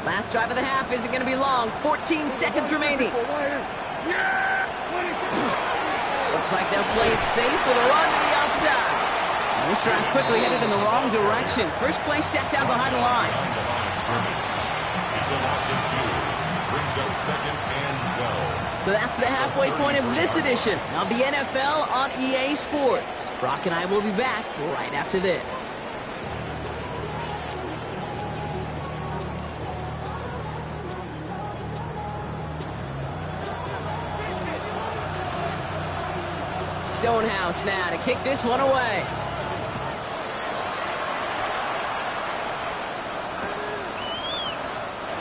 Last drive of the half isn't going to be long. 14 seconds remaining. Looks like they'll play it safe with a run to the outside. And this drive's quickly headed in the wrong direction. First play set down behind the line. It's a loss of 2. Brings up second and 12. So that's the halfway point of this edition of the NFL on EA Sports. Brock and I will be back right after this. Stonehouse now to kick this one away.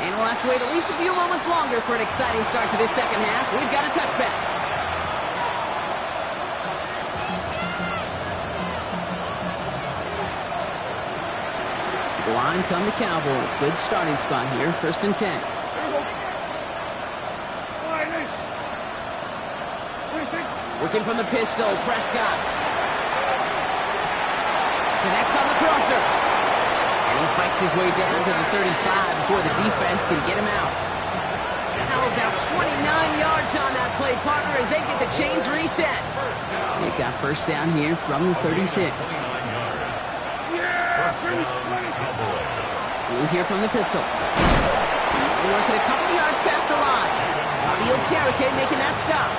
And we'll have to wait at least a few moments longer for an exciting start to this second half. We've got a touchback. To the line come the Cowboys. Good starting spot here. 1st and 10. Working from the pistol, Prescott. Connects on the crosser. And he fights his way down to the 35 before the defense can get him out. Now about 29 yards on that play, partner, as they get the chains reset. They got first down here from the 36. We'll hear from the pistol. Working a couple yards past the line. Bobby Okereke making that stop.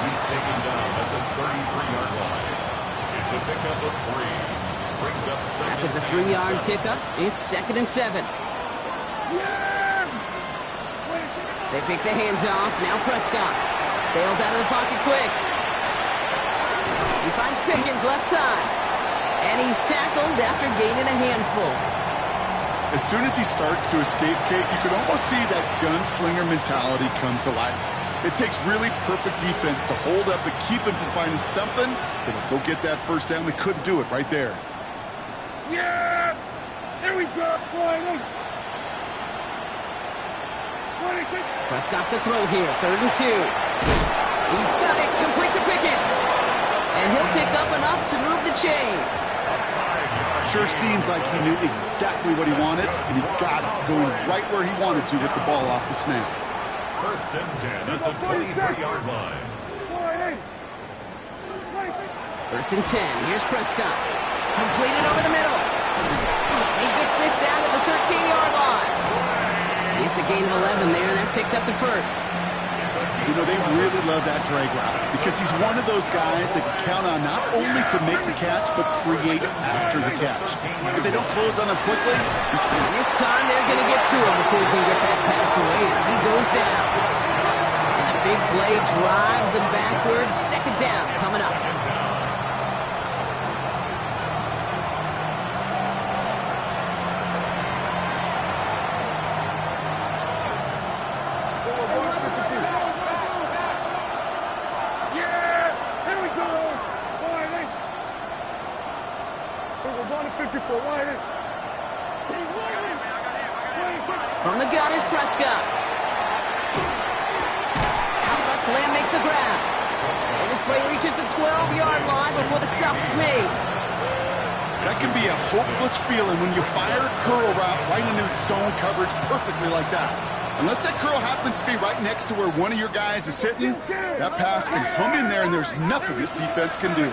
He's taken down at the 33-yard line. It's a pickup of 3. Brings up second. After the 3-yard pickup, it's 2nd and 7. They pick the hands off. Now Prescott bails out of the pocket quick. He finds Pickens left side. And he's tackled after gaining a handful. As soon as he starts to escape, Kate, you can almost see that gunslinger mentality come to life. It takes really perfect defense to hold up and keep him from finding something that'll go get that first down. They couldn't do it right there. Yeah! There we go! Prescott to throw here. 3rd and 2. He's got it. Complete to Pickens. And he'll pick up enough to move the chains. Sure seems like he knew exactly what he wanted, and he got it going right where he wanted to with the ball off the snap. 1st and 10 at the 23-yard line. 1st and 10. Here's Prescott. Completed over the middle. He gets this down to the 13-yard line. It's a gain of 11 there, and that picks up the first. You know, they really love that drag route because he's one of those guys that can count on not only to make the catch, but create after the catch. If they don't close on him quickly, and this time they're going to get to him before he can get that pass away as he goes down. And the big play drives them backwards. 2nd down coming up. From the gun is Prescott. Out left, Lamb makes the grab. And this play reaches the 12-yard line before the stop is made. That can be a hopeless feeling when you fire a curl route right into zone coverage perfectly like that. Unless that curl happens to be right next to where one of your guys is sitting, that pass can hum in there and there's nothing this defense can do.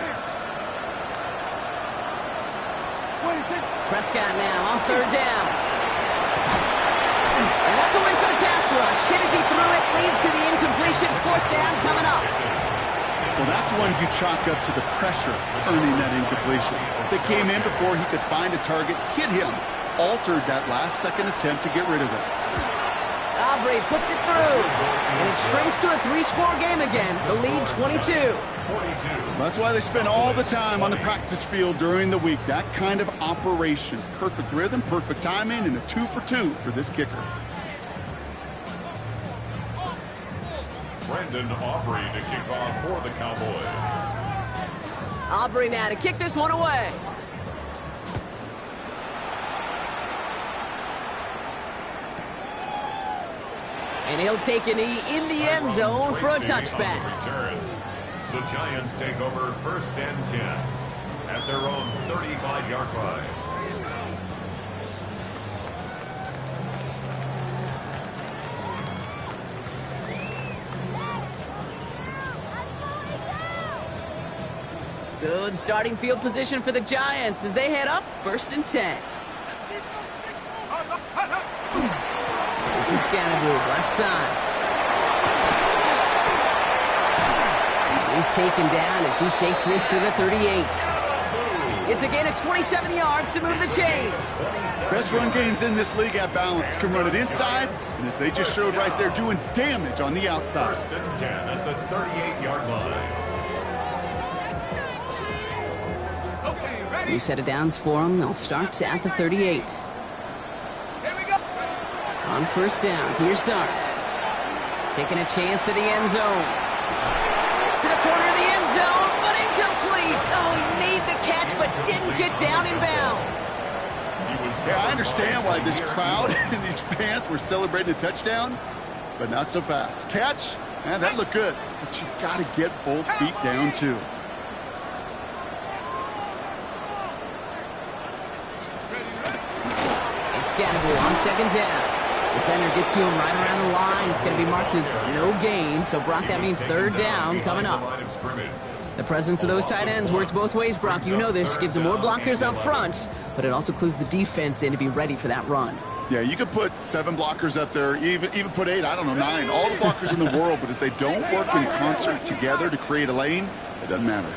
Prescott now on 3rd down. And that's a win for the pass rush. Hit as he threw it, leads to the incompletion. 4th down coming up. Well, that's one you chalk up to the pressure earning that incompletion. They came in before he could find a target, hit him, altered that last-second attempt to get rid of it. Aubrey puts it through, and it shrinks to a 3-score game again. The lead 22. That's why they spend all the time on the practice field during the week. That kind of operation. Perfect rhythm, perfect timing, and a 2-for-2 for this kicker. Brandon Aubrey to kick off for the Cowboys. Aubrey now to kick this one away. And he'll take a knee in the end zone for a touchback. The Giants take over 1st and 10 at their own 35-yard line. Good starting field position for the Giants as they head up 1st and 10. This is Scannaboo, left side. He's taken down as he takes this to the 38. It's a gain of 27 yards to move the chains. Best run games in this league at balance. Can run it inside, and as they just showed right there, doing damage on the outside. 1st and 10 at the 38-yard line. New set of downs for them. They'll start at the 38. On 1st down, here's Dart. Taking a chance to the end zone. To the corner of the end zone, but incomplete. Oh, he made the catch, but didn't get down in bounds. Yeah, I understand why this crowd and these fans were celebrating a touchdown, but not so fast. Catch, man, that looked good, but you got to get both feet down, too. It's Scannaboo on 2nd down. Defender gets to him right around the line. It's going to be marked as no gain, so Brock, that means 3rd down coming up. The presence of those tight ends works both ways, Brock. You know this. Gives them more blockers up front, but it also clues the defense in to be ready for that run. Yeah, you could put 7 blockers up there, even put 8, I don't know, 9. All the blockers in the world, but if they don't work in concert together to create a lane, it doesn't matter.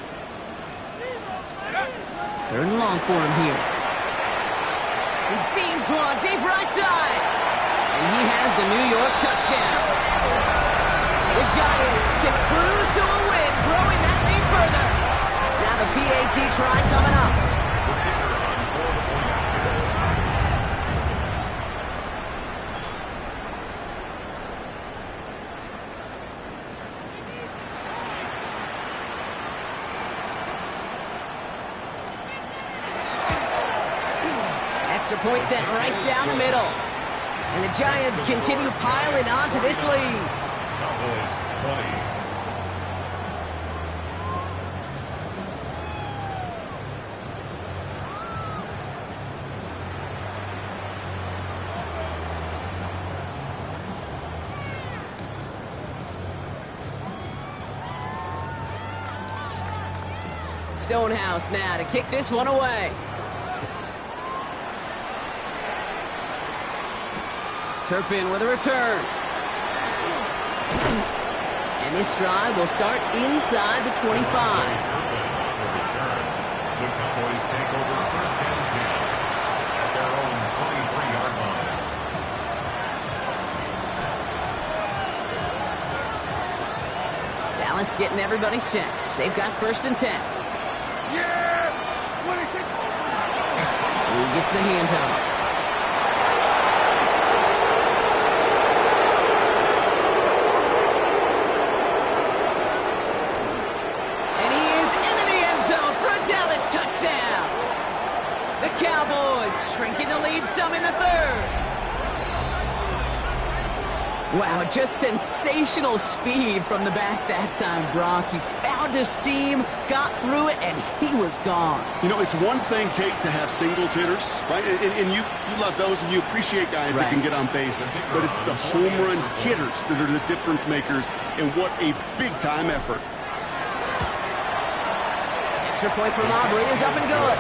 3rd and long for him here. He beams one, deep right side. And he has the New York touchdown. The Giants can cruise to a win, growing that lead further. Now the PAT try coming up. Extra point set right down the middle. And the Giants continue piling onto this lead. Cowboys 20. Stonehouse now to kick this one away. Turpin with a return. And this drive will start inside the 25. The Cowboys take over 1st and 10 at their own 23-yard line. Dallas getting everybody set. They've got 1st and 10. Yeah! 26. Who gets the handoff? The Cowboys shrinking the lead some in the 3rd. Wow, just sensational speed from the back that time, Brock. He found a seam, got through it, and he was gone. You know, it's one thing, Kate, to have singles hitters, right? And you love those, and you appreciate guys that can get on base. But it's the home run hitters that are the difference makers, and what a big-time effort. Extra point from Aubrey is up and good.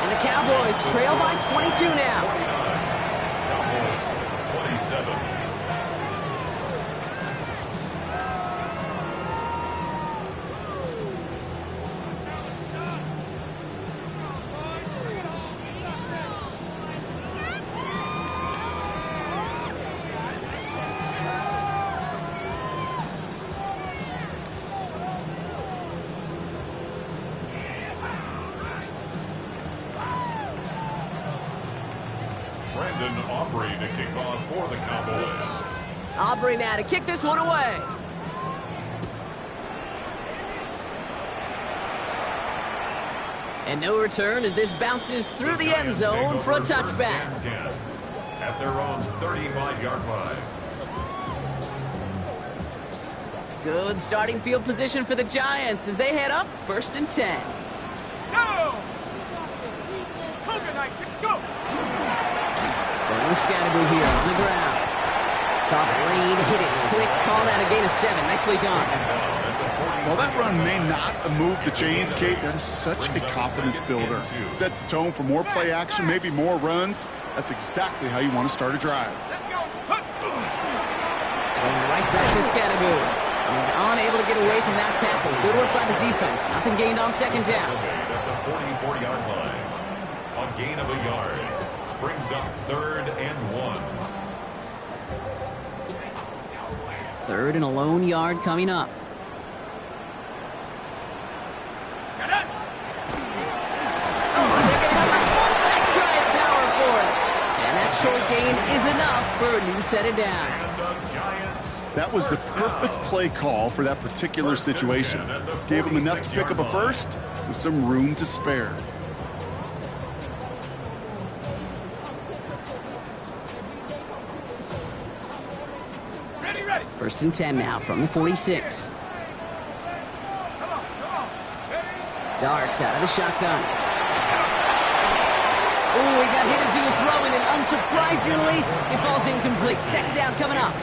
And the Cowboys trail by 22 now. Cowboys 27. Brandon Aubrey to kick off for the Cowboys. Aubrey now to kick this one away. And no return as this bounces through the end zone for a touchback. At their own 35-yard line. Good starting field position for the Giants as they head up 1st and 10. Go! Cougar Knights, go! Going Scannaboo here on the ground. Saw the lane, hit it quick, call that a gain of 7. Nicely done. At the While that run may not have moved the chains, Kate, that is such a confidence builder. Sets the tone for more play action, maybe more runs. That's exactly how you want to start a drive. Let's go. Going right back to Scatteroo. He's unable to get away from that tackle. Good work by the defense. Nothing gained on second down. At the 44-yard line. A gain of a yard. Brings up 3rd and 1. 3rd and a lone yard coming up. Short gain is enough for a new set of downs. That was the perfect play call for that particular situation. Gave him enough to pick up a first with some room to spare. Ready, ready. 1st and 10 now from the 46. Come on. Darts out of the shotgun. Oh, he got hit as he was throwing, and unsurprisingly, it falls incomplete. Second down coming up.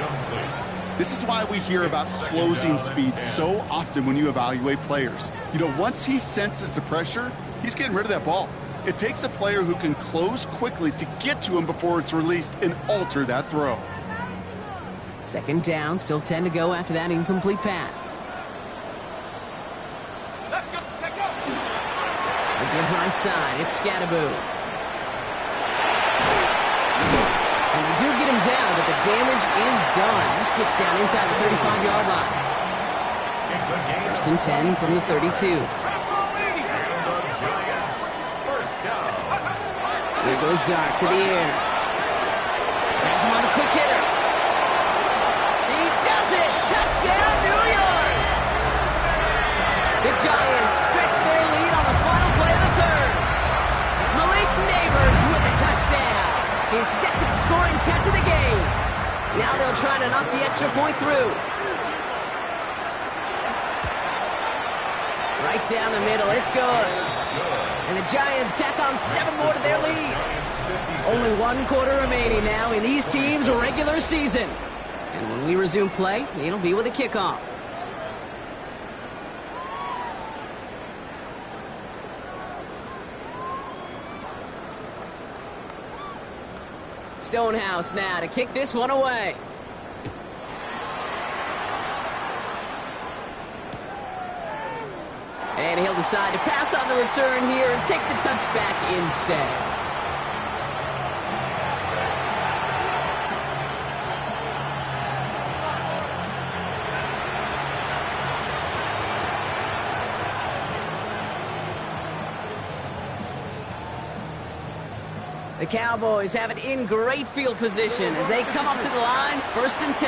This is why we hear about closing speed so often when you evaluate players. You know, once he senses the pressure, he's getting rid of that ball. It takes a player who can close quickly to get to him before it's released and alter that throw. Second down, still 10 to go after that incomplete pass. Let's go. Take off. Again, right side, it's Scatteroo. And they do get him down, but the damage is done. This gets down inside the 35-yard line. 1st and 10 from the 32. Here goes Dart to the air. Has him on the quick hitter. He does it! Touchdown, New York! The Giants stretch their lead on the final play of the 3rd. Malik Neighbors with a touchdown. His second scoring catch of the game. Now they'll try to knock the extra point through. Right down the middle, it's good. And the Giants tack on 7 more to their lead. Only 1 quarter remaining now in these teams' regular season. And when we resume play, it'll be with a kickoff. Stonehouse now to kick this one away. And he'll decide to pass on the return here and take the touchback instead. The Cowboys have it in great field position as they come up to the line, 1st and 10.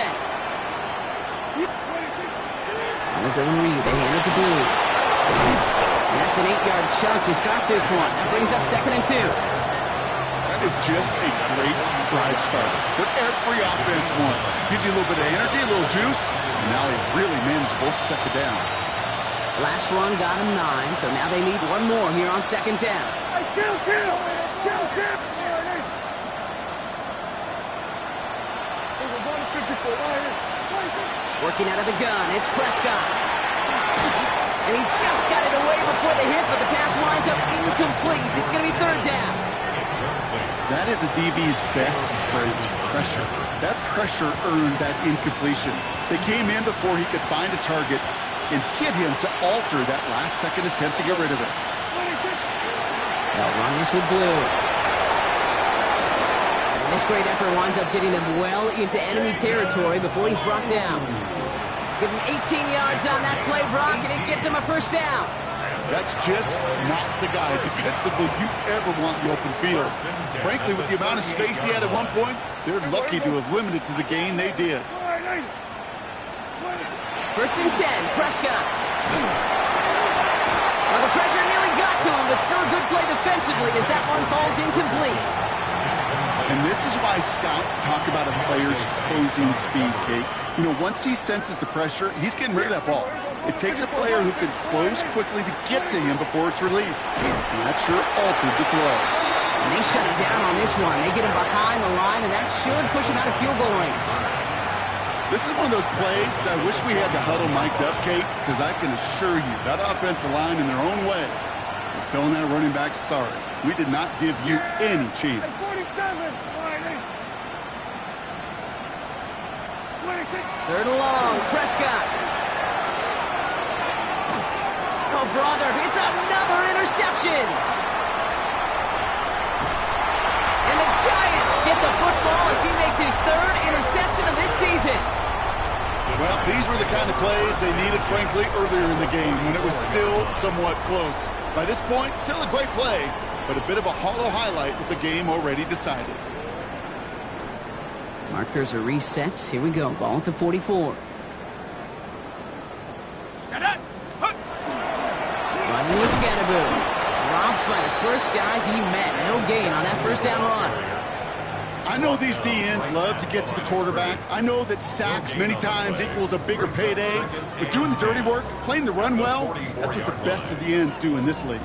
On his own read, they hand it to Blue. And that's an 8-yard chunk to start this one. That brings up 2nd and 2. That is just a great drive starter. What every offense wants. Gives you a little bit of energy, a little juice, and now a really manageable 2nd down. Last run got him 9, so now they need 1 more here on 2nd down. Kill! Working out of the gun, it's Prescott. And he just got it away before the hit, but the pass winds up incomplete. It's going to be 3rd down. That is a DB's best trait, pressure. That pressure earned that incompletion. They came in before he could find a target and hit him to alter that last-second attempt to get rid of it. They'll run this with Blue. This great effort winds up getting them well into enemy territory before he's brought down. Give him 18 yards on that play, Brock, and it gets him a 1st down. That's just not the guy defensively you ever want in the open field. Frankly, with the amount of space he had at one point, they're lucky to have limited to the gain they did. 1st and 10, Prescott. Well, the pressure nearly got to him, but still a good play defensively as that one falls incomplete. And this is why scouts talk about a player's closing speed, Kate. You know, once he senses the pressure, he's getting rid of that ball. It takes a player who can close quickly to get to him before it's released. And that sure altered the throw. And they shut him down on this one. They get him behind the line, and that should push him out of field goal range. This is one of those plays that I wish we had the huddle mic'd up, Kate, because I can assure you that offensive line in their own way is telling that running back, sorry, we did not give you any chance. 3rd and long, Prescott. Oh, brother, it's another interception. And the Giants get the football as he makes his 3rd interception of this season. Well, these were the kind of plays they needed, frankly, earlier in the game when it was still somewhat close. By this point, still a great play, but a bit of a hollow highlight with the game already decided. Markers are reset. Here we go. Ball at the 44. Running with Scatterboo. Dropped by the first guy he met. No gain on that first down run. I know these DNs love to get to the quarterback. I know that sacks many times equals a bigger payday. But doing the dirty work, playing the run well, that's what the best of the ends do in this league.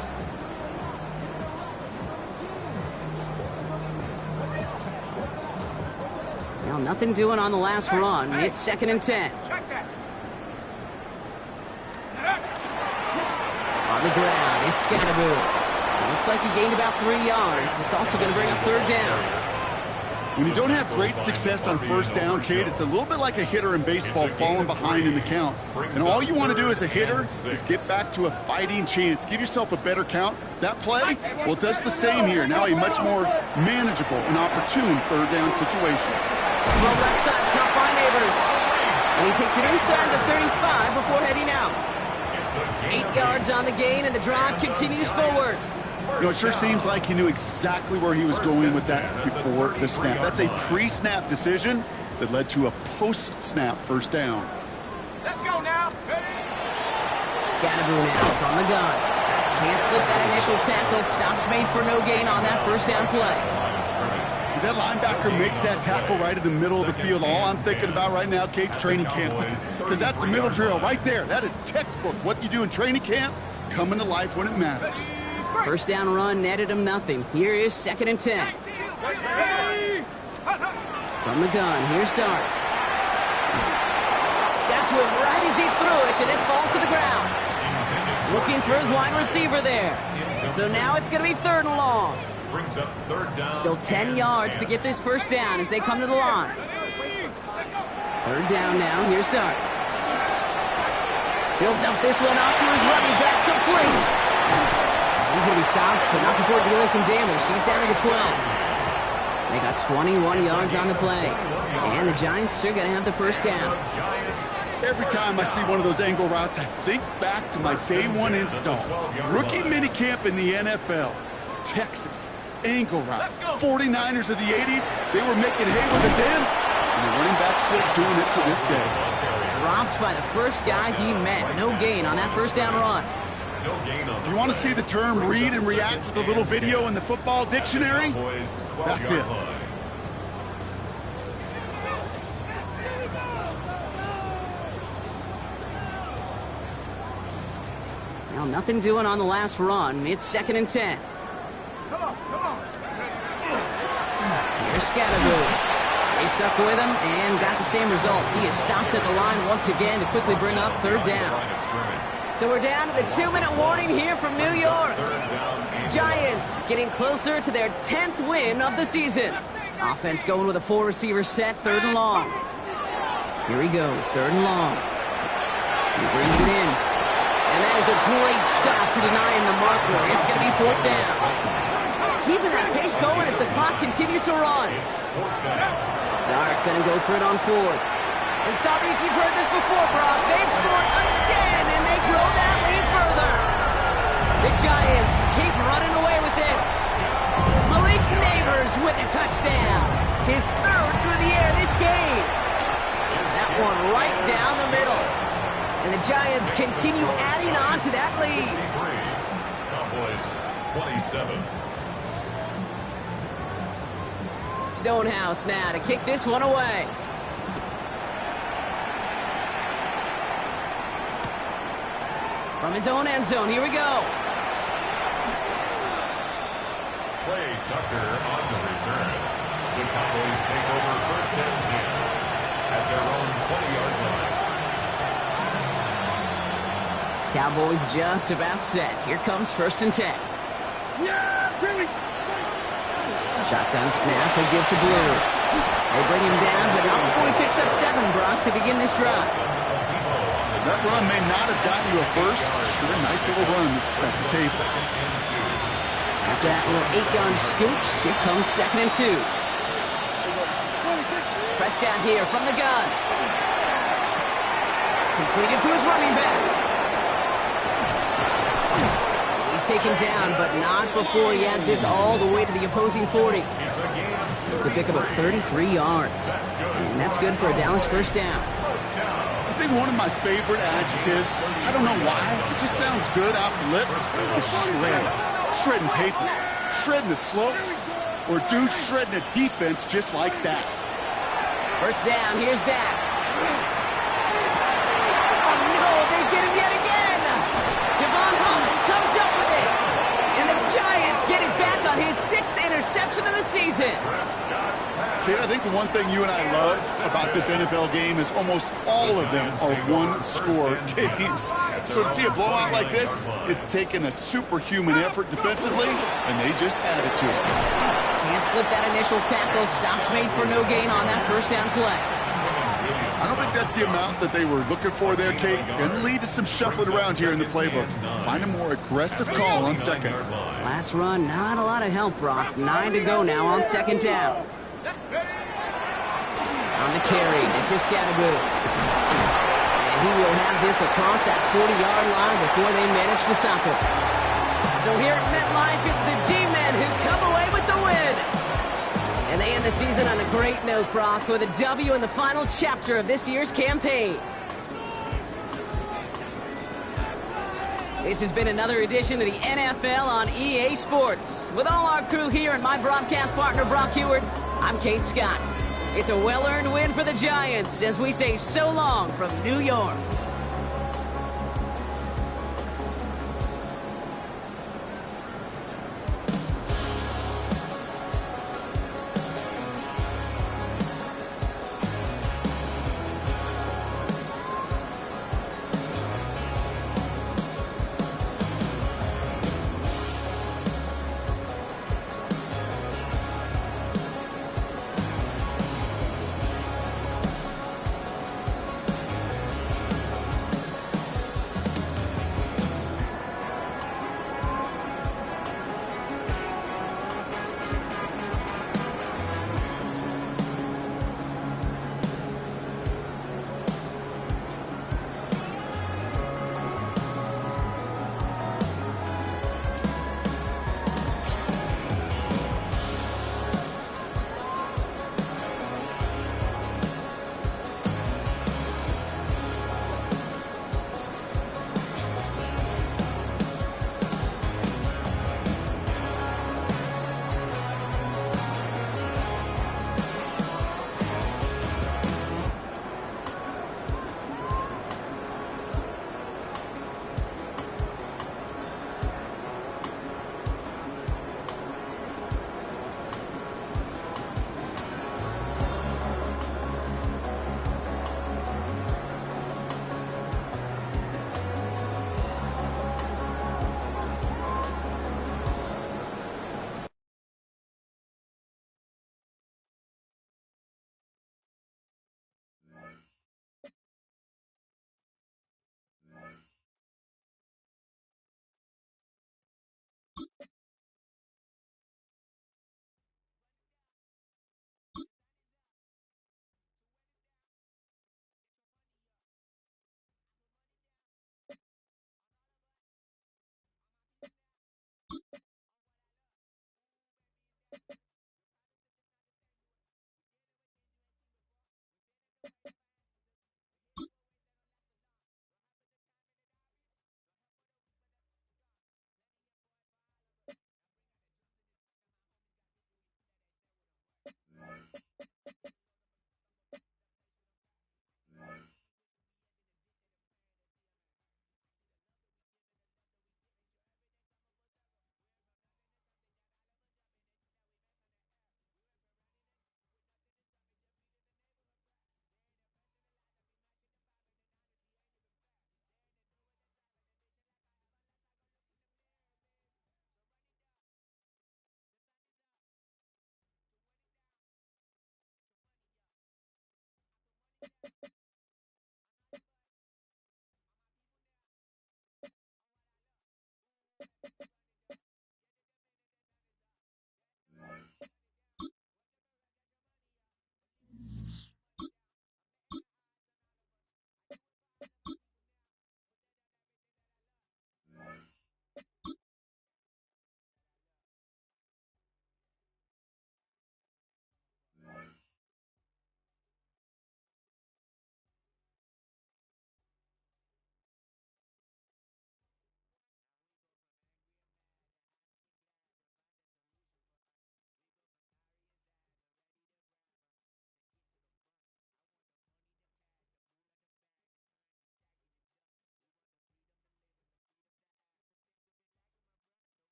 Well, nothing doing on the last run. It's 2nd and 10. On the ground, it's Scatterboo. Looks like he gained about 3 yards. It's also going to bring up 3rd down. When you don't have great success on first down, Kate, it's a little bit like a hitter in baseball falling behind in the count. And all you want to do as a hitter is get back to a fighting chance. Give yourself a better count. That play, well, it does the same here. Now a much more manageable and opportune 3rd down situation. Well, left side, caught by Neighbors. And he takes it inside the 35 before heading out. 8 yards on the gain, and the drive continues forward. You know, it sure seems like he knew exactly where he was going with that before the snap. That's a pre-snap decision that led to a post-snap first down. Let's go now. Scatterboo now from the gun. Can't slip that initial tackle. Stops made for no gain on that first down play. As that linebacker makes that tackle right in the middle of the field, all I'm thinking about right now, Kate's training camp. Because that's the middle drill right there. That is textbook. What you do in training camp, coming to life when it matters. First down run netted him nothing. Here is 2nd and 10. From the gun, here's Dart. Got to him right as he threw it, and it falls to the ground. Looking for his wide receiver there. So now it's going to be 3rd and long. Brings up 3rd down. Still 10 yards to get this first down as they come to the line. 3rd down now, here's Dart. He'll dump this one off to his running back, complete. He's going to be stopped, but not before dealing some damage. He's down to the 12. They got 21 yards on the play. And the Giants sure going to have the first down. Every time I see one of those angle routes, I think back to my day 1 install. Rookie minicamp in the NFL. Texas, angle route. 49ers of the 80s, they were making hay with it then. And the running back's still doing it to this day. Dropped by the first guy he met. No gain on that first down run. You want to see the term read and react with a little video in the football dictionary? That's it. Well, nothing doing on the last run. It's 2nd and 10. Here's Scatterboo. They stuck with him and got the same results. He is stopped at the line once again to quickly bring up 3rd down. So we're down to the 2-minute warning here from New York. Giants getting closer to their 10th win of the season. Offense going with a 4-receiver set, 3rd and long. Here he goes, 3rd and long. He brings it in. And that is a great stop to denying the marker. It's going to be 4th down. Keeping that pace going as the clock continues to run. Dart going to go for it on 4th. And stop me if you've heard this before, Brock. They've scored again, and they grow that lead further. The Giants keep running away with this. Malik Neighbors with a touchdown. His 3rd through the air this game. That one right down the middle. And the Giants continue adding on to that lead. Cowboys 27. Stonehouse now to kick this one away. From his own end zone, here we go. Trey Tucker on the return. The Cowboys take over 1st and 10. at their own 20-yard line. Cowboys just about set. Here comes 1st and 10. Yeah, really. Shotgun snap, he'll give to Blue. They bring him down, but not before he picks up 7, Brock, to begin this drive. That run may not have gotten you a first. Sure, nice little run to set the table. After that little 8-yard scooch, here comes 2nd and 2. Prescott here from the gun. Completed to his running back. He's taken down, but not before he has this all the way to the opposing 40. It's a pickup of 33 yards. And that's good for a Dallas first down. I think one of my favorite adjectives, I don't know why, it just sounds good off the lips, is shred. Shredding paper, shredding the slopes, or dude shredding a defense just like that. First down, here's Dak. Oh no, they get him yet again! Javon Holland comes up with it! And the Giants get it back on his 6th interception of the season. Kid, I think the one thing you and I love about this NFL game is almost all of them are one-score games. So to see a blowout like this, it's taken a superhuman effort defensively, and they just added to it. Can't slip that initial tackle. Stops made for no gain on that first down play. I don't think that's the amount that they were looking for there, Kate. Going to lead to some shuffling around here in the playbook. Find a more aggressive call on 2nd. Last run, not a lot of help, Brock. 9 to go now on 2nd down. On the carry, this is Scattergood. And he will have this across that 40-yard line before they manage to stop him. So here at MetLife, it's the G-Men who come away with the win. And they end the season on a great note, Brock, with a W in the final chapter of this year's campaign. This has been another edition of the NFL on EA Sports. With all our crew here and my broadcast partner, Brock Heward, I'm Kate Scott. It's a well-earned win for the Giants as we say so long from New York.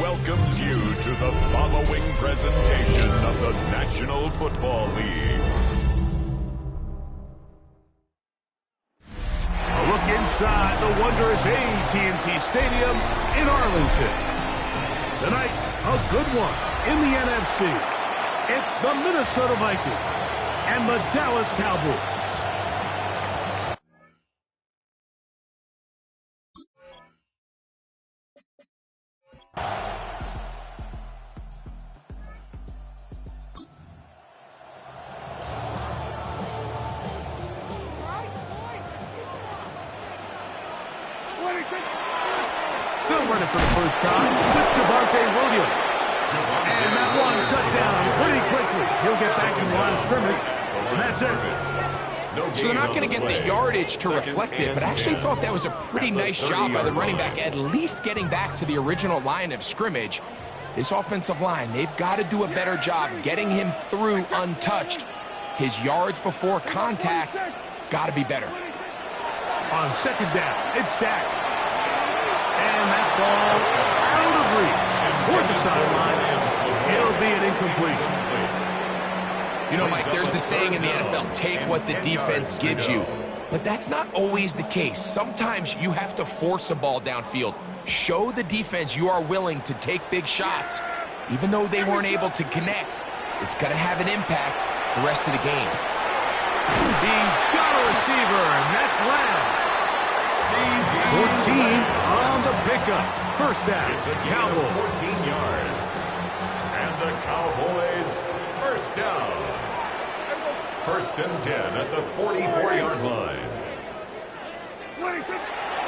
Welcomes you to the following presentation of the National Football League. A look inside the wondrous AT&T Stadium in Arlington. Tonight, a good one in the NFC. It's the Minnesota Vikings and the Dallas Cowboys. They'll run it for the first time with Javonte Williams. And that one shut down pretty quickly. He'll get back in line of scrimmage, and that's it. So they're not going to get the yardage to reflect it, but I actually thought that was a pretty nice job by the running back, at least getting back to the original line of scrimmage. This offensive line, they've got to do a better job getting him through untouched. His yards before contact got to be better. On second down, it's Dak. And that ball out of reach toward the sideline. It'll be an incompletion. You know, Mike, there's the saying in the NFL, take what the defense gives you. But that's not always the case. Sometimes you have to force a ball downfield. Show the defense you are willing to take big shots. Even though they weren't able to connect, it's going to have an impact the rest of the game. He's got a receiver, and that's Lamb. 14 on the pickup. First down, It's a gain Cowboys. of 14 yards. And the Cowboys, first down. First and 10 at the 44-yard line.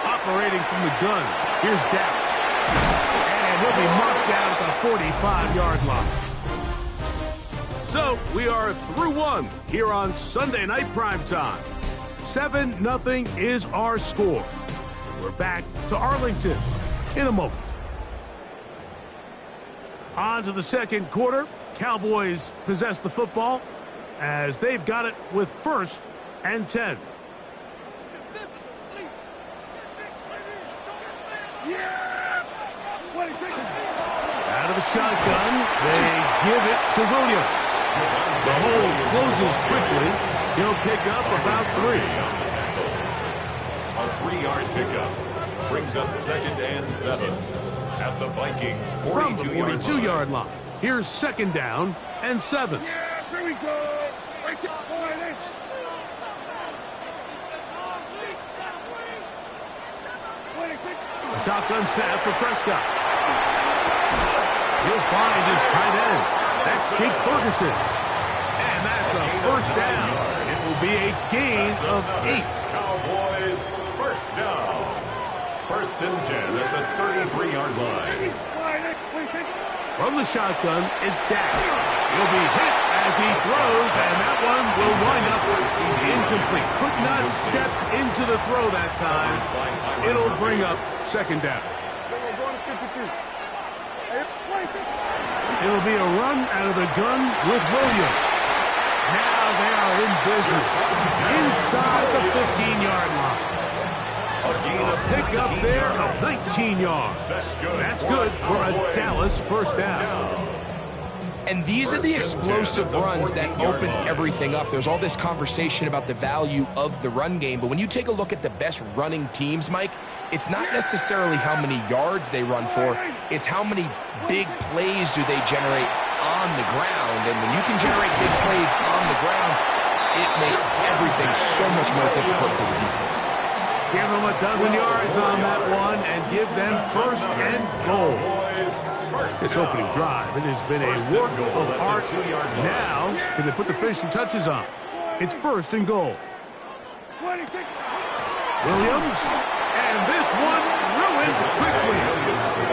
Operating from the gun, here's Dak. And he'll be marked down at the 45-yard line. So, we are through one here on Sunday Night Primetime. 7-0 is our score. We're back to Arlington in a moment. On to the second quarter. Cowboys possess the football as they've got it with first and 10. Out of the shotgun, they give it to Williams. The hole closes quickly. He'll pick up about 3. A 3-yard pickup brings up second and 7 at the Vikings' 42-yard From the 42-yard line. line. Here's second down and 7. Here we go. Right there, boy. A shotgun snap for Prescott. He'll find his tight end. That's Jake Ferguson. And that's a first down. It will be a gain of 8. Cowboys, first down. First and 10 at the 33-yard line. From the shotgun, it's Dak. He'll be hit as he throws, and that one will wind up incomplete. Could not step into the throw that time. It'll bring up second down. It'll be a run out of the gun with Williams. Now they are in business inside the 15-yard line. A pickup there of 19 yards. That's good for a Dallas first down. And these are the explosive runs that open everything up. There's all this conversation about the value of the run game, but when you take a look at the best running teams, Mike, it's not necessarily how many yards they run for, it's how many big plays do they generate on the ground. And when you can generate big plays on the ground, it makes everything so much more difficult for the defense. Give them a dozen yards on that one and give them first and goal. This opening drive, it has been a work of art. Now, can they put the finishing touches on? It's first and goal. 26. Williams, and this one ruined quickly.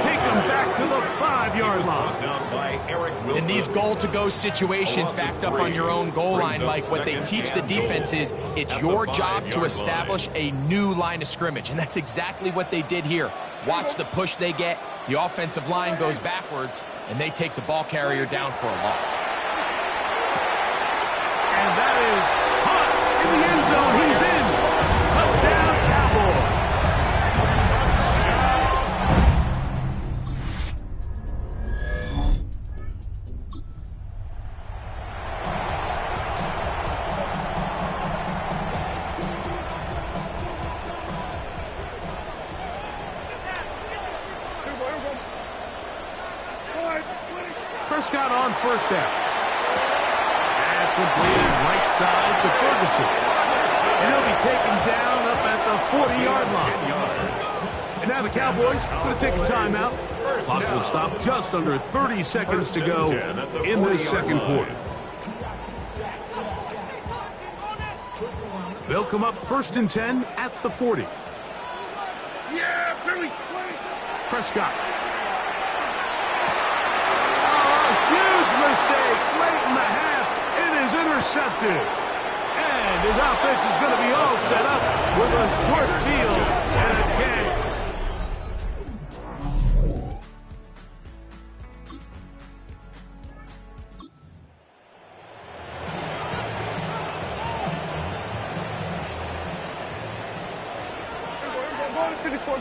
Take them back to the 5-yard line. In these goal-to-go situations backed up on your own goal line, Mike, what they teach the defense is it's your job to establish a new line of scrimmage, and that's exactly what they did here. Watch the push they get. The offensive line goes backwards, and they take the ball carrier down for a loss. And that is hot in the end zone. He's in. Touchdown, Cowboys. Prescott on first down. Pass completed right side to Ferguson. And he'll be taken down up at the 40-yard line. And now the Cowboys going to take a timeout. Clock will stop just under 30 seconds to go in this second quarter. They'll come up 1st and 10 at the 40. Yeah, Billy. Prescott. Huge mistake late in the half. It is intercepted. And his offense is going to be all set up with a short field and a kick.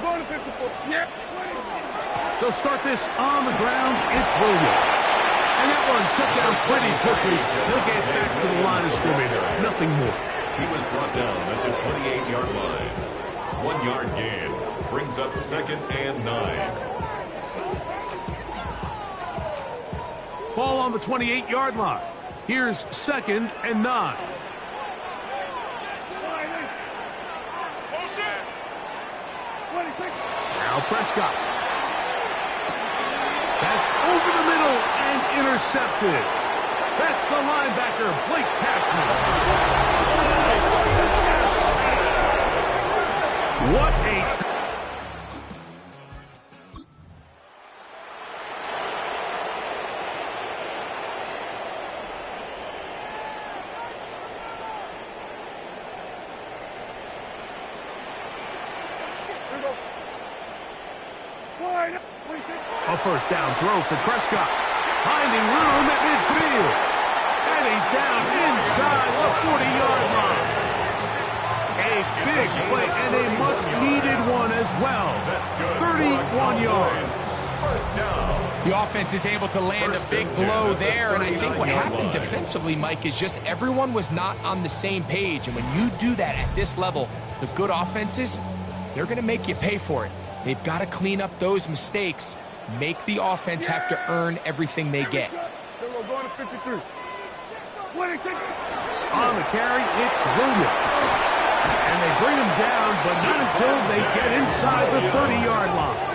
Go to 54. Yeah. They'll start this on the ground. It's Williams. And that one shut down pretty quickly. He'll get back to the line of scrimmage. Nothing more. He was brought down at the 28-yard line. 1-yard gain brings up 2nd and 9. Ball on the 28-yard line. Here's 2nd and 9. Now Prescott. That's over the middle and intercepted. That's the linebacker, Blake Cashman. What a A first down throw for Prescott. Finding room at midfield. And he's down inside the 40-yard line. A big play and a much-needed one as well. 31 yards. First down. The offense is able to land a big blow there, and I think what happened defensively, Mike, is just everyone was not on the same page. And when you do that at this level, the good offenses, they're going to make you pay for it. They've got to clean up those mistakes, make the offense have to earn everything they get. Going to 53. On the carry, it's Williams. And they bring him down, but not until they get inside the 30-yard line.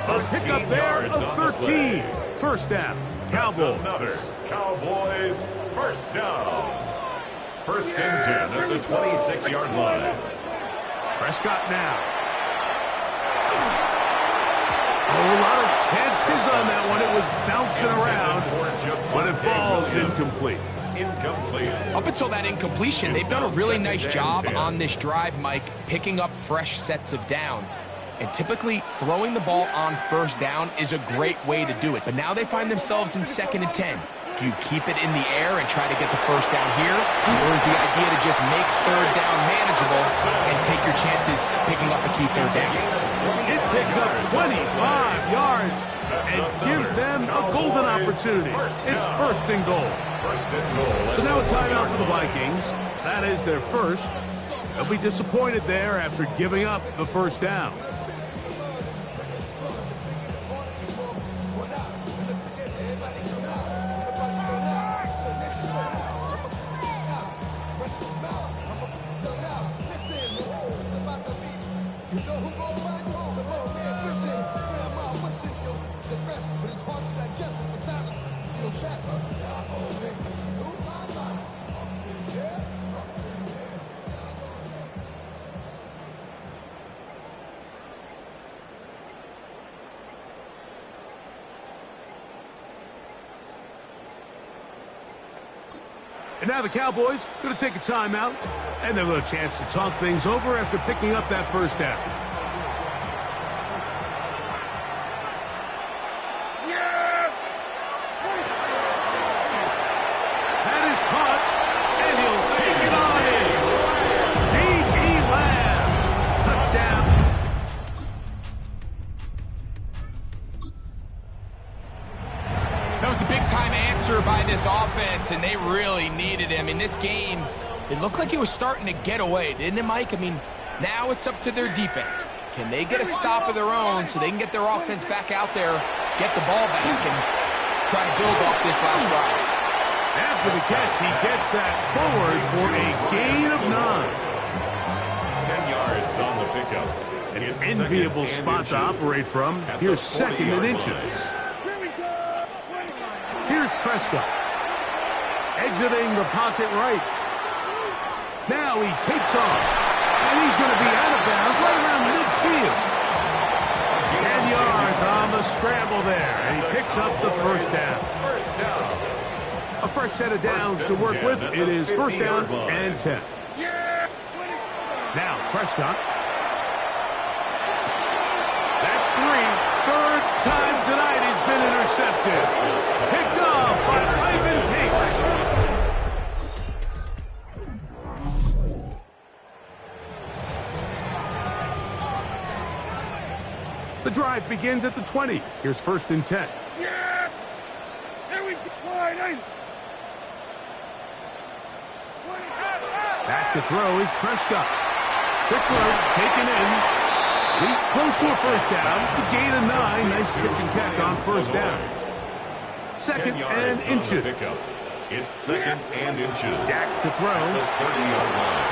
A pickup there of 13. First down, Cowboys. Another Cowboys first down. 1st and 10 at the 26-yard line. Prescott now. A lot of chances on that one. It was bouncing around, but it falls incomplete. Up until that incompletion, they've done a really nice job on this drive, Mike, picking up fresh sets of downs. And typically, throwing the ball on first down is a great way to do it. But now they find themselves in 2nd and 10. Do you keep it in the air and try to get the first down here? Or is the idea to just make third down manageable and take your chances picking up a key third down? It picks up 25 yards and gives them a golden opportunity. It's 1st and goal. So now a timeout for the Vikings. That is their first. They'll be disappointed there after giving up the first down. And now the Cowboys going to take a timeout, and they'll have a chance to talk things over after picking up that first down. That is caught, and he'll take it on in. CeeDee Lamb. Touchdown. That was a big-time answer by this offense, and they really needed him. In this game, it looked like he was starting to get away, didn't it, Mike? I mean, now it's up to their defense. Can they get a stop of their own so they can get their offense back out there, get the ball back, and try to build off this last drive? After the catch, he gets that forward for a gain of 9. 10 yards on the pickup. An enviable spot to operate from. Here's 2nd and inches. Here's Prescott. Exiting the pocket right. Now he takes off. And he's going to be out of bounds right around midfield. 10 yards on the scramble there. And he picks up the first down. A fresh set of downs to work with. It is first down and 10. Now Prescott. That's 3. Third time tonight he's been intercepted. Picked off by Ivan Pace. The drive begins at the 20. Here's 1st and 10. Yeah! Here we go. Back to throw is Prescott. Quick throw, taken in. He's close to a first down. It's a gain of 9. Nice pitch and catch on first down. 2nd and inches. It's 2nd and inches. Dak to throw. The 30-yard line.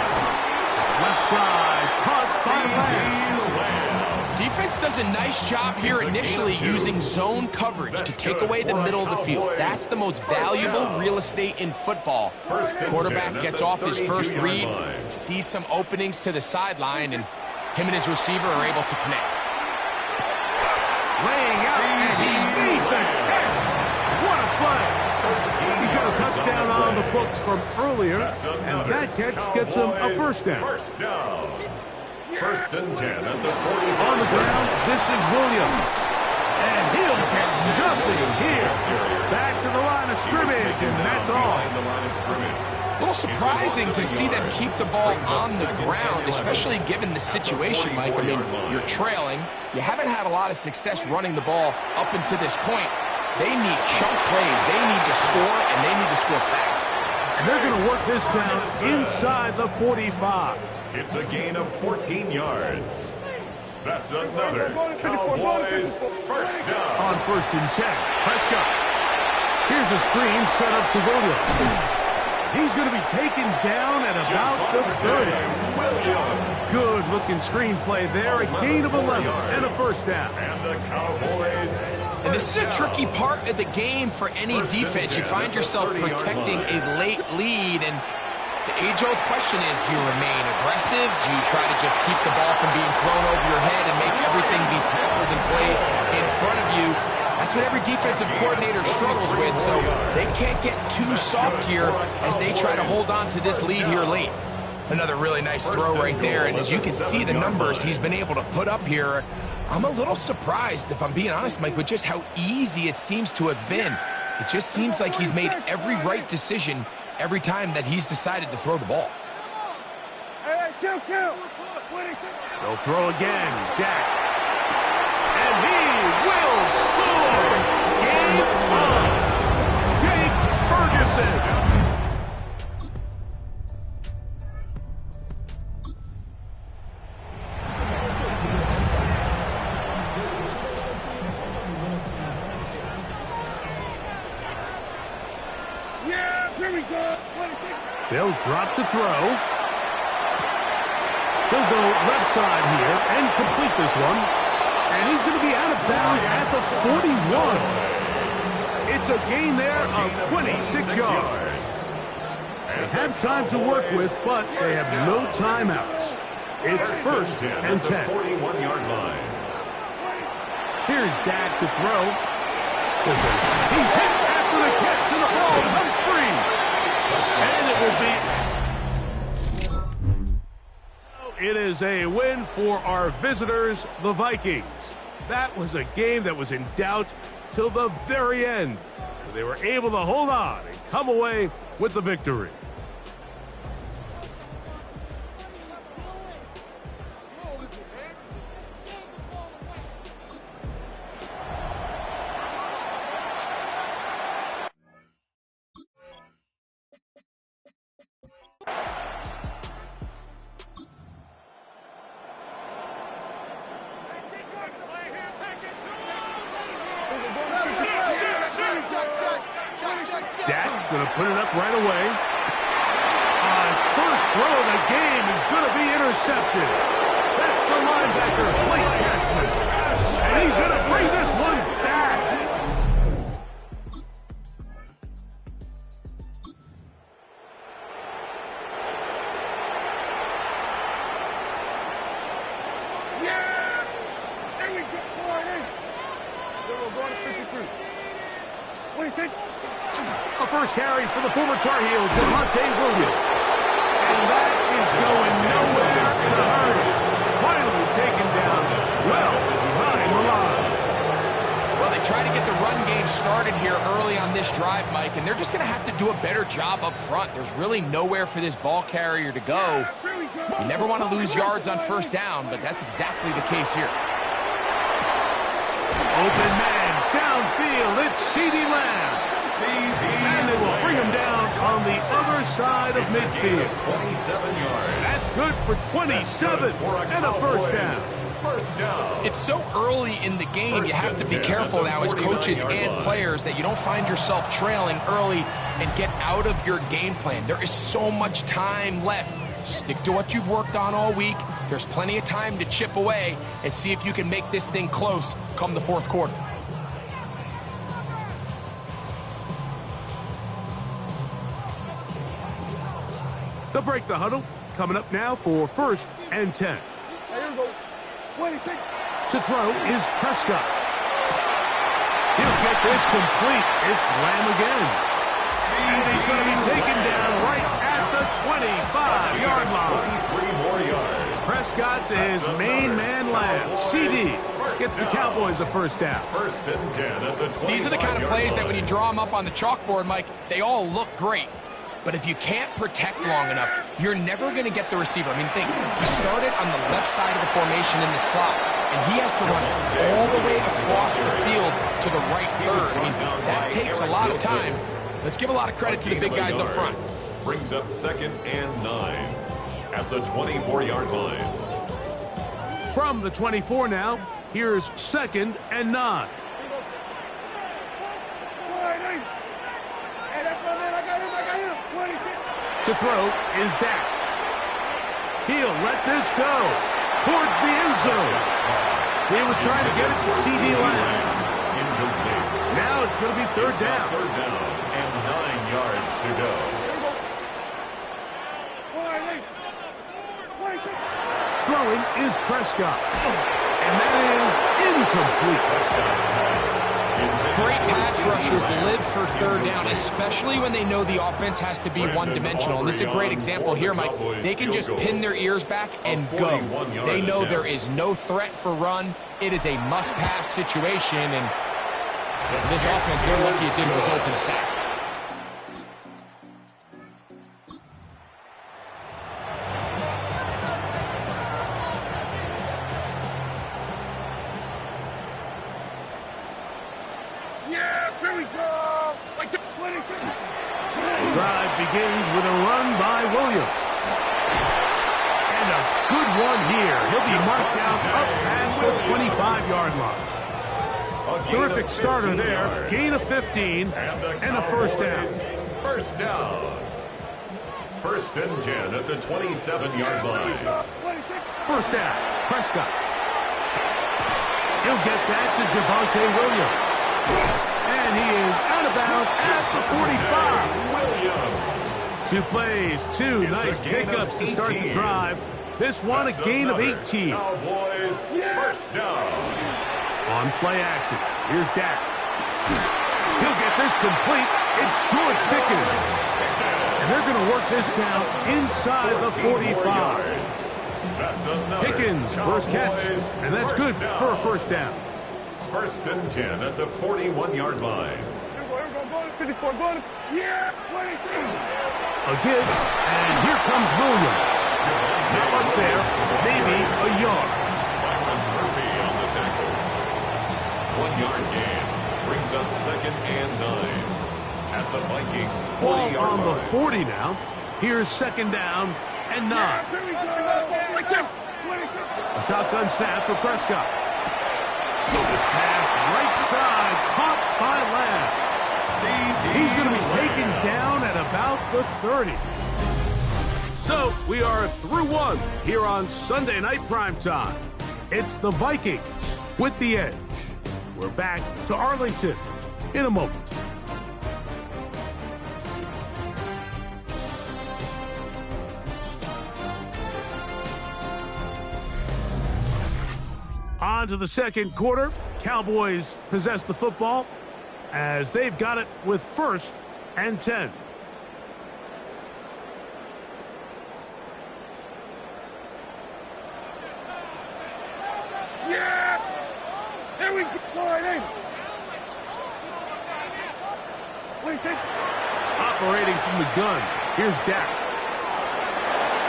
Left side, caught by Lamb. Defense does a nice job here initially using zone coverage to take away the middle of the field. That's the most valuable real estate in football. Quarterback gets off his first read, sees some openings to the sideline, and him and his receiver are able to connect. Laying out, and he made the catch. What a play. He's got a touchdown on the books from earlier, and that catch gets him a first down. First down. 1st and 10 at the 40. On the ground, this is Williams. And he'll get nothing here. Back to the line of scrimmage, and that's all. A little surprising to see them keep the ball on the ground, especially given the situation, Mike. I mean, you're trailing. You haven't had a lot of success running the ball up until this point. They need chunk plays. They need to score, and they need to score fast. And they're going to work this down inside the 45. It's a gain of 14 yards. That's another Cowboys first down. On 1st and 10, Prescott. Here's a screen set up to Williams. He's going to be taken down at about the 30. Good-looking screenplay there. A gain of 11 and a first down. And the Cowboys. And this is a tricky part of the game for any defense. You find yourself protecting a late lead, and the age-old question is, do you remain aggressive? Do you try to just keep the ball from being thrown over your head and make everything be tackled and played in front of you? That's what every defensive coordinator struggles with, so they can't get too soft here as they try to hold on to this lead here late. Another really nice throw right there, and as you can see the numbers he's been able to put up here, I'm a little surprised, if I'm being honest, Mike, with just how easy it seems to have been. It just seems like he's made every right decision every time that he's decided to throw the ball. Hey, kill. They'll throw again. Dak. And he will score. Game on. Jake Ferguson. Yeah, here we go. They'll drop to throw. He'll go left side here and complete this one. And he's going to be out of bounds at the 41. It's a gain there of 26 yards. They have time to work with, but they have no timeouts. It's 1st and 10. 41-yard line. Here's Dak to throw. He's hit after the catch, and the ball comes free. And It is a win for our visitors, the Vikings. That was a game that was in doubt till the very end. They were able to hold on and come away with the victory. Dak going to put it up right away. His first throw of the game is going to be intercepted. That's the linebacker, Blake Cashman. And he's going to bring this one back. Yeah! There we go. We're going to 53. What do you think? A first carry for the former Tar Heel, Javonte Williams. And that is going nowhere in a hurry. Finally taken down well behind the line. Well, they try to get the run game started here early on this drive, Mike, and they're just going to have to do a better job up front. There's really nowhere for this ball carrier to go. You never want to lose yards on first down, but that's exactly the case here. Open man, downfield, it's CeeDee Lamb. And they will bring him down on the other side of midfield. 27 yards. That's good for 27 and a first down. First down. It's so early in the game, you have to be careful now as coaches and players that you don't find yourself trailing early and get out of your game plan. There is so much time left. Stick to what you've worked on all week. There's plenty of time to chip away and see if you can make this thing close come the fourth quarter. They'll break the huddle. Coming up now for 1st and 10. To throw is Prescott. He'll get this complete. It's Lamb again. And he's going to be taken down right at the 25-yard line. 23 more yards. Prescott to his main man, Lamb. CD gets the Cowboys a first down. 1st and 10 at the 25-yard. These are the kind of plays that when you draw them up on the chalkboard, Mike, they all look great. But if you can't protect long enough, you're never going to get the receiver. I mean, think, he started on the left side of the formation in the slot, and he has to run all the way across the field to the right third. I mean, that takes a lot of time. Let's give a lot of credit to the big guys up front. Brings up 2nd and 9 at the 24-yard line. From the 24 now, here's 2nd and 9. To throw is Dak. He'll let this go towards the end zone. He was trying to get it to CeeDee Lamb. Now it's going to be 3rd down. 3rd down and 9 yards to go. Throwing is Prescott. And that is incomplete. Great pass rushers live for 3rd down, especially when they know the offense has to be one-dimensional. And this is a great example here, Mike. They can just pin their ears back and go. They know there is no threat for run. It is a must-pass situation, and for this offense, they're lucky it didn't result in a sack. Drive begins with a run by Williams. And a good one here. He'll be marked down up past the 25-yard line. Terrific starter there. Gain of 15 and a first down. First down. 1st and 10 at the 27-yard line. First down. Prescott. He'll get that to Javonte Williams. And he is out of bounds at the 45. 2 plays, 2 nice pickups to start the drive. This one a gain of 18. Cowboys, first down. On play action, here's Dak. He'll get this complete. It's George Pickens. And they're going to work this down inside the 45. Pickens, first catch, and that's good for a first down. 1st and 10 at the 41-yard line. Go to 54, go to, yeah, 23. A give, and here comes Williams. Not much there, maybe a yard. Byron Murphy on the tackle. 1-yard gain brings up 2nd and 9 at the Vikings 40-yard line. Ball on the 40 now. Here's 2nd down and 9. A shotgun snap for Prescott. This pass right side, caught by Lamb. He's going to be taken down at about the 30. So we are through one here on Sunday Night Primetime. It's the Vikings with the edge. We're back to Arlington in a moment. On to the second quarter. Cowboys possess the football as they've got it with 1st and 10. Yeah! Here we go. Line in. What do you think? Operating from the gun. Here's Dak.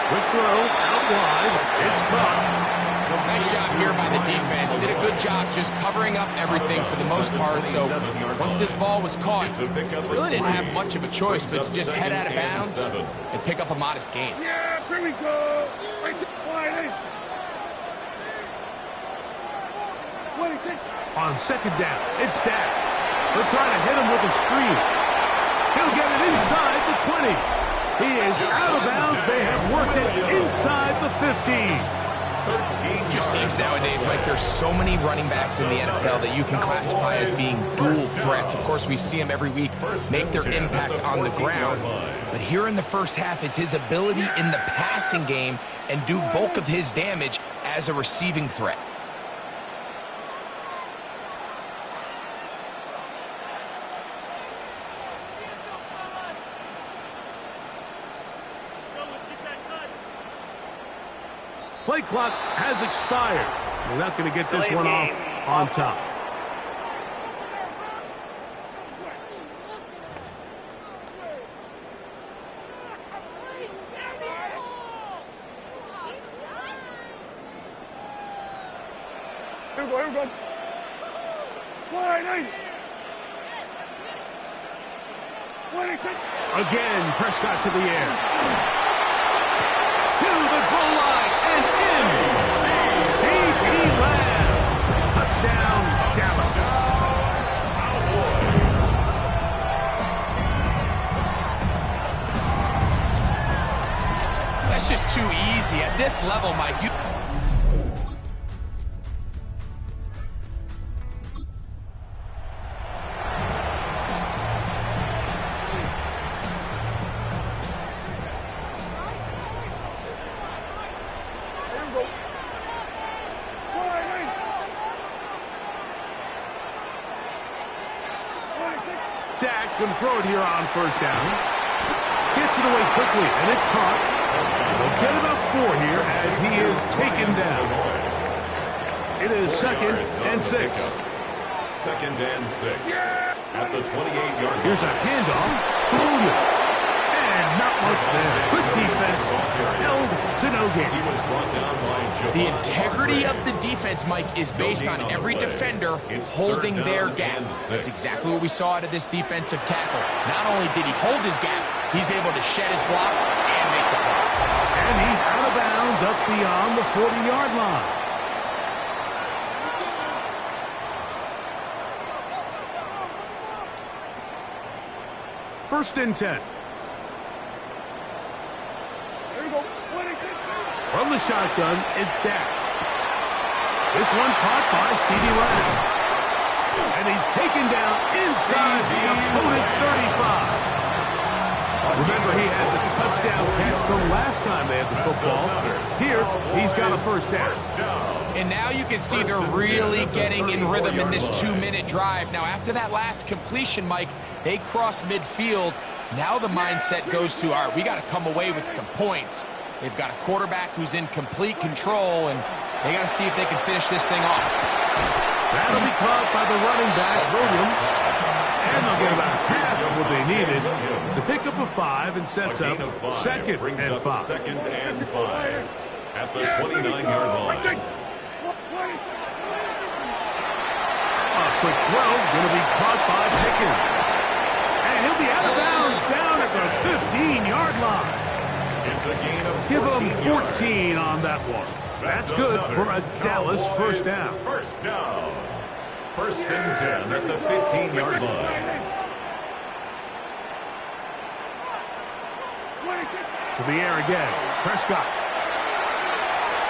Quick throw out wide. It's caught. Nice job here by the defense. Did a good job just covering up everything for the most part. So once this ball was caught, really didn't have much of a choice but to just head out of bounds and pick up a modest gain. Yeah, here we go. Right to line in. What do you think? On 2nd down, it's Dak. They're trying to hit him with a screen. He'll get it inside the 20. He is out of bounds. They have worked it inside the 15. Just seems nowadays like there's so many running backs in the NFL that you can classify as being dual threats. Of course, we see them every week make their impact on the ground. But here in the first half, it's his ability in the passing game and do bulk of his damage as a receiving threat. Play clock has expired. We're not going to get this one off on top. Here we go, here we go. Line in. What do you think? Again, Prescott to the air. To the goal line and in. C.D. Lamb. Touchdown, Dallas. That's just too easy. At this level, Mike, you... Dak's going to throw it here on 1st down. Gets it away quickly, and it's caught. They'll get about 4 here as he is taken down. It is 2nd and 6. 2nd and 6. At the 28-yard line. Here's a handoff to Williams. And not much there. Good defense. Held to no gain. He was brought down by The integrity of the defense, Mike, is based on every defender holding their gap. That's exactly what we saw out of this defensive tackle. Not only did he hold his gap, he's able to shed his block and make the play. And he's out of bounds up beyond the 40-yard line. First and 10. From the shotgun, it's Dak. This one caught by C.D. Lamb. And he's taken down inside the opponent's 35. a Remember, he had the touchdown catch the last time they had the football. Here, he's got a first down. And now you can see they're really getting in rhythm in this 2-minute drive. Now, after that last completion, Mike, they cross midfield. Now the mindset goes to, all right, we got to come away with some points. They've got a quarterback who's in complete control, and they got to see if they can finish this thing off. That'll be caught by the running back, Williams. And they'll get about half of what they needed to pick up a 5 and sets up second and 5. Second and 5 at the 29-yard line. A quick throw, going to be caught by Pickens. And he'll be out of bounds down at the 15-yard line. It's a gain of 14 Give them 14 yards. on that one. That's good for a Dallas first down. First down. First and 10 at the 15-yard line. To the air again. Prescott.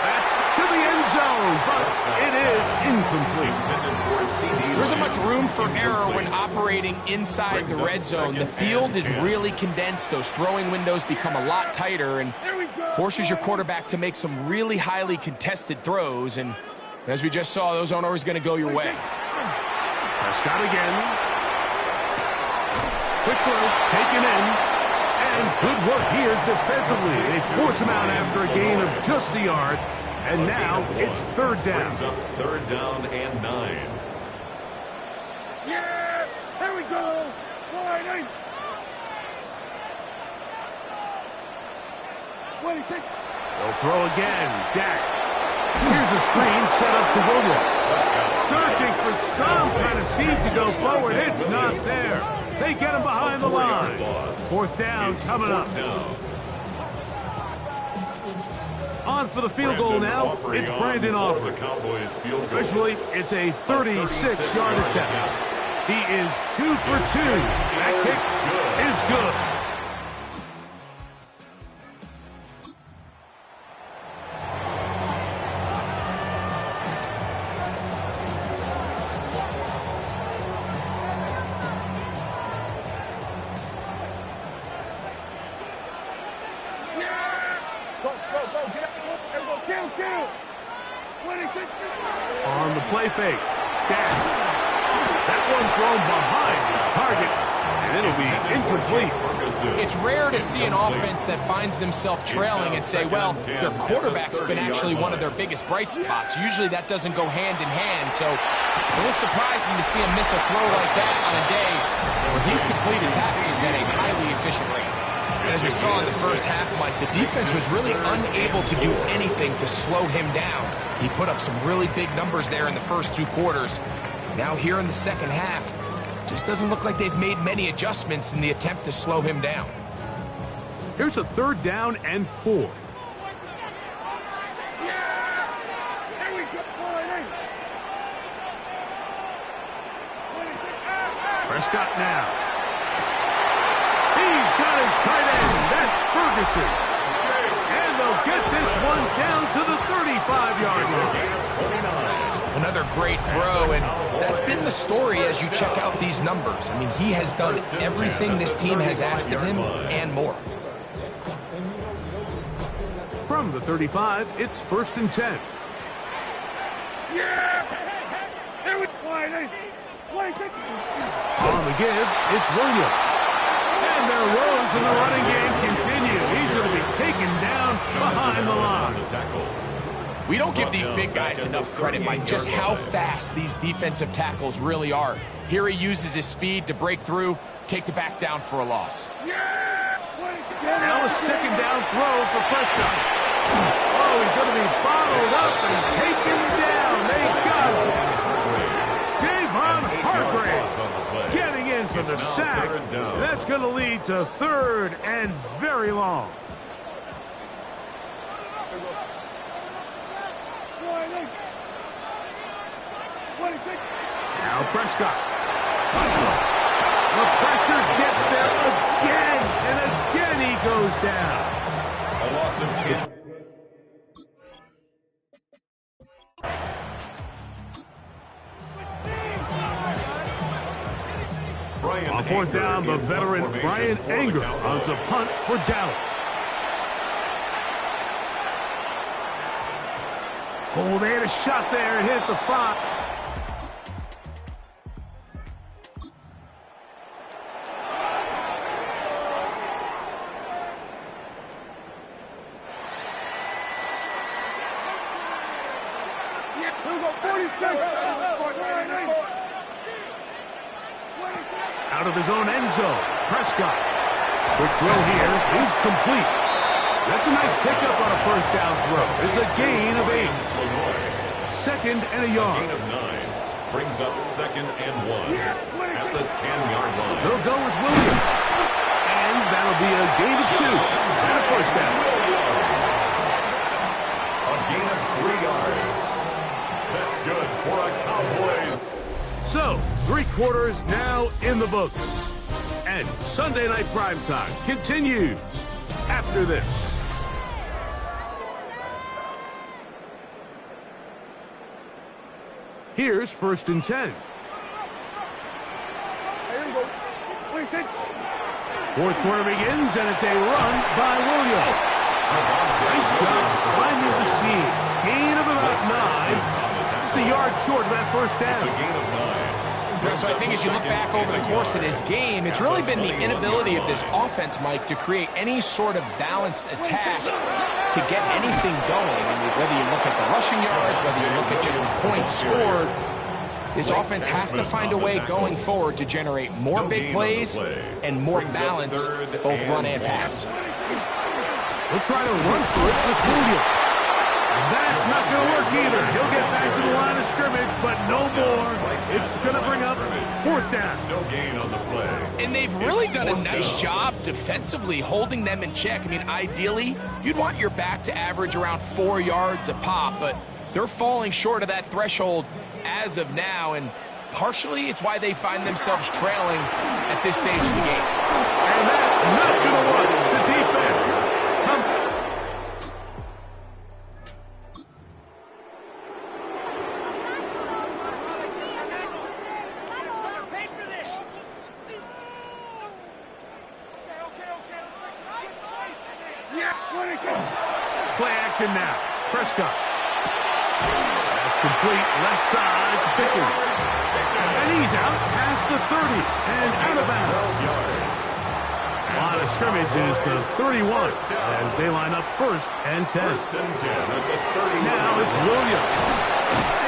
That's to the end zone, but it is incomplete. There isn't much room for error when operating inside the red zone. The field is really condensed. Those throwing windows become a lot tighter and forces your quarterback to make some really highly contested throws. And as we just saw, those aren't always going to go your way. Prescott again. Quick throw, taken in. And good work here defensively. They force him out after a gain of just a yard. And now it's third down. Brings up third down and 9. Yeah! Here we go! Sliding! 26. They'll throw again. Dak. Here's a screen set up to Williams. Searching for some kind of seed to go forward. It's not there. They get him behind the line. Fourth down coming up. On for the field goal now. It's Brandon Aubrey. Officially, it's a 36-yard attempt. He is 2 for 2. That kick is good. On the play fake. Dak. That one thrown behind his target, and it'll be incomplete. It's rare to see an offense that finds themselves trailing and say, well, their quarterback's been actually one of their biggest bright spots. Usually that doesn't go hand in hand, so it's a little surprising to see him miss a throw like that on a day where he's completed passes at a highly efficient rate. And as we saw in the first half, Mike, the defense was really unable to do anything to slow him down. He put up some really big numbers there in the first 2 quarters. Now here in the second half, just doesn't look like they've made many adjustments in the attempt to slow him down. Here's a third down and 4. Prescott now. He's got his tight end. That's Ferguson. And they'll get this one down to the 35-yard line. Another great throw, and that's been the story as you check out these numbers. I mean, he has done everything this team has asked of him and more. From the 35, it's first and 10. On the give, it's Williams. And their woes in the running game continue. He's going to be taken down behind the line. We don't give these big guys enough credit, Mike, just how fast these defensive tackles really are. Here he uses his speed to break through, take the back down for a loss. Now a second down throw for Prescott. Oh, he's going to be bottled up and taken down. They got him. Javon Hargrave getting in for the sack. That's going to lead to third and very long. Now Prescott. The pressure gets there again, and again he goes down. A loss of 2. On fourth down, the veteran Brian Anger on to punt for Dallas. Oh, they had a shot there and hit the 5. Out of his own end zone, Prescott. Quick throw here, he's complete. That's a nice pickup on a first down throw. It's a gain of 8. Second and a yard. Gain of 9 brings up second and 1 at the 10-yard line. They'll go with Williams. And that'll be a gain of 2 and a first down. A gain of 3 yards. That's good for a Cowboys. So, 3 quarters now in the books. And Sunday Night Primetime continues after this. Here's first and 10. Fourth quarter begins, and it's a run by Williams. Nice job finding the seam. Gain of about 9. Just a yard short of that first down. It's a gain of 9. So I think as you look back over the course of this game, it's really been the inability of this offense, Mike, to create any sort of balanced attack to get anything going. I mean, whether you look at the rushing yards, whether you look at just the points scored, this offense has to find a way going forward to generate more big plays and more balance, both run and pass. We'll try to run for it with Williams. That's not going to work either. He'll get back to the line of scrimmage, but no more. It's going to bring up fourth down. No gain on the play. And they've really done a nice job defensively holding them in check. I mean, ideally, you'd want your back to average around 4 yards a pop, but they're falling short of that threshold as of now, and partially it's why they find themselves trailing at this stage of the game. And that's not going to work. The defense. Play action now. Prescott. That's complete. Left side to Pickens. And he's out past the 30 and out of bounds. Line of scrimmage is the 31 as they line up first and 10. First and 10 at the 30. Now it's Williams.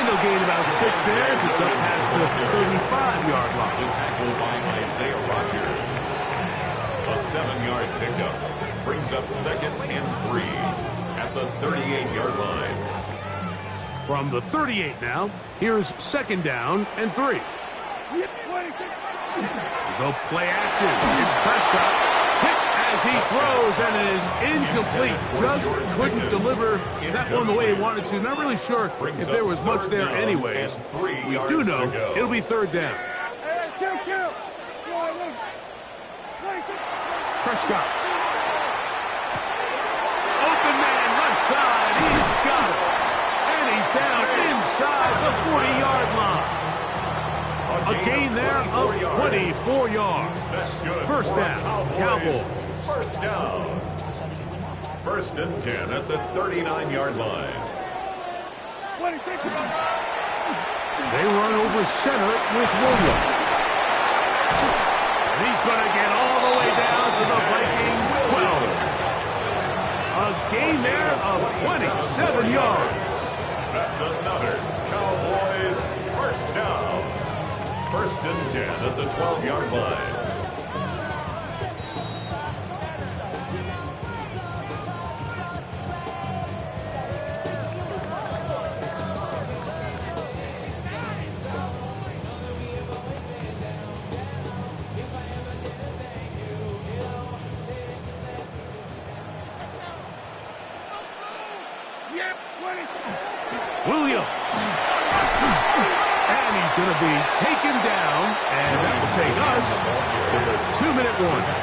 And they'll gain about 6 there as it's up past the 35-yard line. The tackle by Isaiah Rodgers. A 7-yard pickup brings up second and 3 at the 38-yard line. From the 38 now, here's second down and 3. They'll play action. It's Prescott. Hit as he throws, and it is incomplete. Just couldn't deliver that one the way he wanted to. Not really sure if there was much there anyways. We do know it'll be third down. Prescott. Open man, left side. He's got it. And he's down inside the 40-yard line. A gain there of 24 yards. First down, Cowboys. First down. First and 10 at the 39-yard line. They run over center with Williams. And he's going to get all the way down to the Vikings 12. A gain there of 27 yards. That's another Cowboys first down. First and 10 at the 12-yard line. Williams. And he's going to be taken down, and that will take us to the 2-minute warning.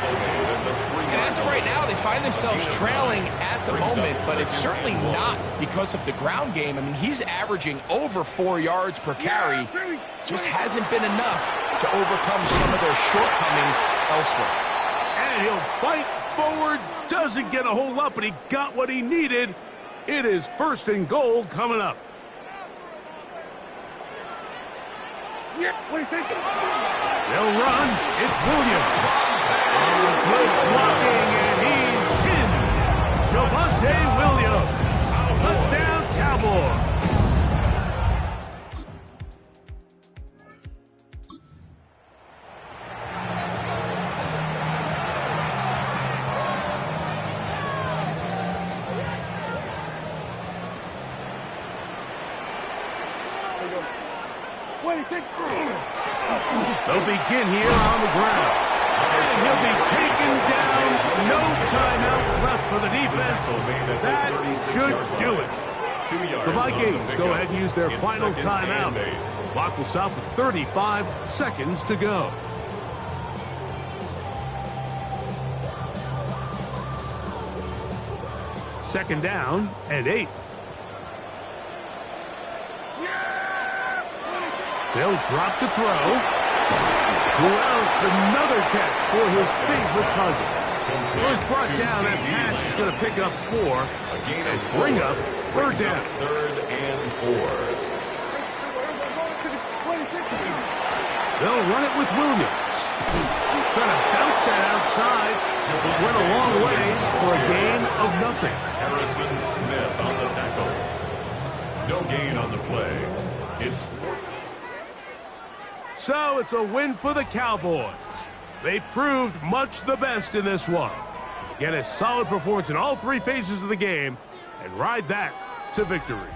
And as as of right now, they find themselves trailing at the moment, but it's certainly not because of the ground game. I mean, he's averaging over 4 yards per carry. Just hasn't been enough to overcome some of their shortcomings elsewhere. And he'll fight forward. Doesn't get a whole lot, but he got what he needed. It is 1st and goal coming up. What do you think? They'll run. It's Williams. Good blocking, and he's in. Javonte Williams. Touchdown, Cowboys. What do you think? They'll begin here on the ground. And he'll be taken down. No timeouts left for the defense. That should do it. 2 yards. The Vikings on the go ahead and use their It's final 2nd timeout. and 8. Clock will stop with 35 seconds to go. Second down and 8. They'll drop to throw. Who else? Another catch for his favorite target. He was brought down. That pass is going to pick up 4 and bring up 3rd down. 3rd and 4. They'll run it with Williams. Trying to bounce that outside. Went a long way for a gain of nothing. Harrison Smith on the tackle. No gain on the play. It's So it's a win for the Cowboys. They proved much the best in this one. Get a solid performance in all 3 phases of the game and ride that to victory.